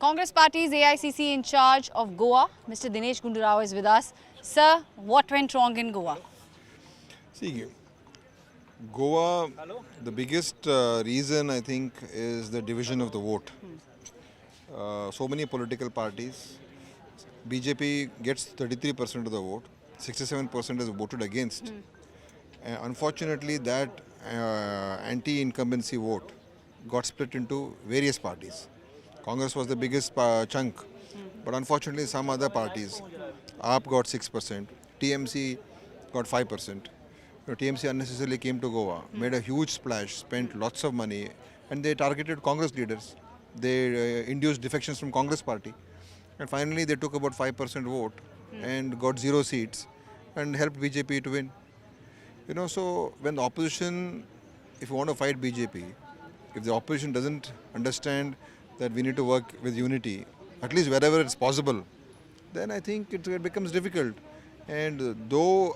Congress Party's AICC in charge of Goa, Mr. Dinesh Gundu Rao is with us. Sir, what went wrong in Goa? See, Goa, the biggest reason I think is the division of the vote. So many political parties. BJP gets 33% of the vote, 67% is voted against. Unfortunately, that anti-incumbency vote got split into various parties. Congress was the biggest chunk, but unfortunately some other parties, AAP got 6%, TMC got 5%. TMC unnecessarily came to Goa, made a huge splash, spent lots of money, and they targeted Congress leaders. They induced defections from Congress party. And finally they took about 5% vote and got 0 seats and helped BJP to win. So when the opposition, if you want to fight BJP, if the opposition doesn't understand that we need to work with unity, at least wherever it's possible, then I think it becomes difficult. And though,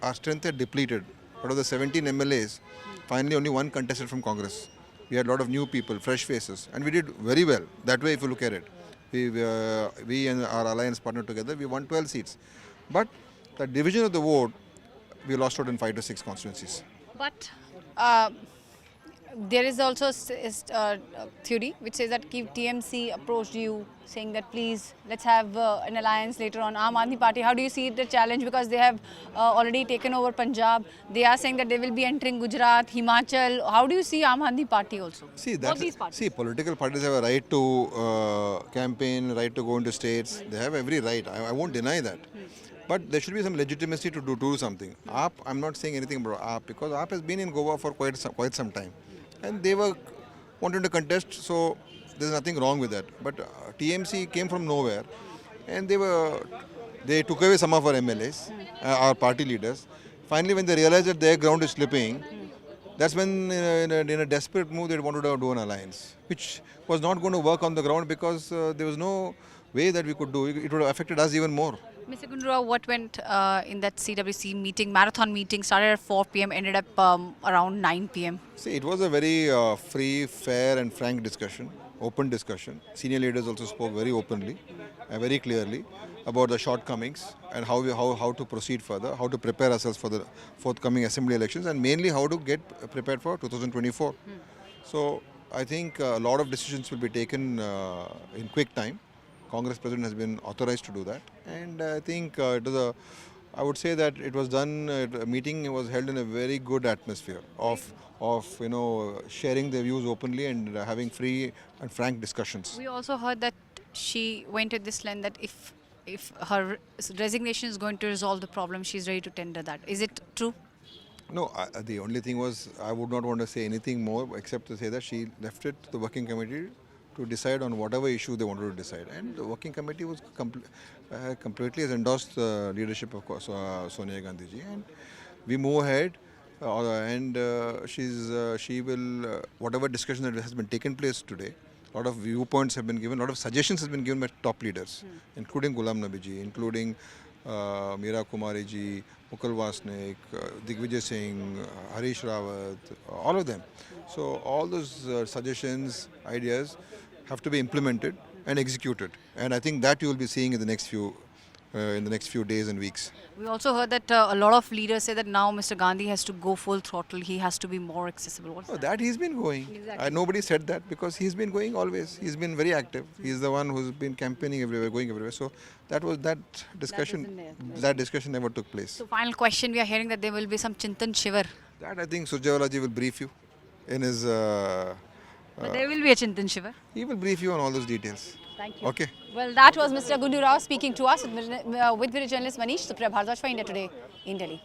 our strength had depleted. Out of the 17 MLAs, finally only one contested from Congress. We had a lot of new people, fresh faces, and we did very well. That way, if you look at it, we and our alliance partner together, we won 12 seats. But the division of the vote, we lost out in 5 to 6 constituencies. But there is also a theory which says that TMC approached you saying that please let's have an alliance later on. Aam Aadmi Party, how do you see the challenge, because they have already taken over Punjab? They are saying that they will be entering Gujarat, Himachal. How do you see Aam Aadmi Party also? Political parties have a right to campaign, right to go into states. They have every right. I won't deny that. But there should be some legitimacy to do something. AAP, I'm not saying anything about AAP because AAP has been in Goa for quite some time. And they were wanting to contest, so there's nothing wrong with that. But TMC came from nowhere, and they took away some of our MLAs, our party leaders. Finally, when they realized that their ground is slipping, that's when in a desperate move they wanted to do an alliance, which was not going to work on the ground because there was no way that we could do it. It would have affected us even more. Mr. Gundu Rao, what went in that CWC meeting, marathon meeting, started at 4 p.m., ended up around 9 p.m.? See, it was a very free, fair and frank discussion, open discussion. Senior leaders also spoke very openly, very clearly about the shortcomings and how to proceed further, how to prepare ourselves for the forthcoming assembly elections, and mainly how to get prepared for 2024. So I think a lot of decisions will be taken in quick time. Congress President has been authorized to do that, and I think I would say that it was done. A meeting was held in a very good atmosphere of sharing their views openly and having free and frank discussions. We also heard that she went to this length that if her resignation is going to resolve the problem, she's ready to tender that. Is it true? No, the only thing was I would not want to say anything more except to say that she left it to the working committee to decide on whatever issue they wanted to decide, and the working committee was completely has endorsed the leadership of Sonia Gandhi ji, and we move ahead, and she will whatever discussion that has been taken place today. A lot of viewpoints have been given, a lot of suggestions have been given by top leaders, including Ghulam Nabi ji, including Meera Kumari ji, Mukul Vasnik, Digvijay Singh, Harish Rawat, all of them. So all those suggestions, ideas have to be implemented and executed, and I think that you will be seeing in the next few days and weeks. We also heard that a lot of leaders say that now Mr. Gandhi has to go full throttle. He has to be more accessible. That he's been going. Exactly. Nobody said that because he's been going always. He's been very active. He's the one who's been campaigning everywhere, going everywhere. So that discussion. That discussion never took place. So final question: we are hearing that there will be some Chintan Shivar. That I think Surjewala ji will brief you in his. But there will be a Chintan Shivar. He will brief you on all those details. Thank you. Okay. Well, that was Mr. Gundu Rao speaking to us with video journalist Manish Supriya Bharadwaj for India Today in Delhi.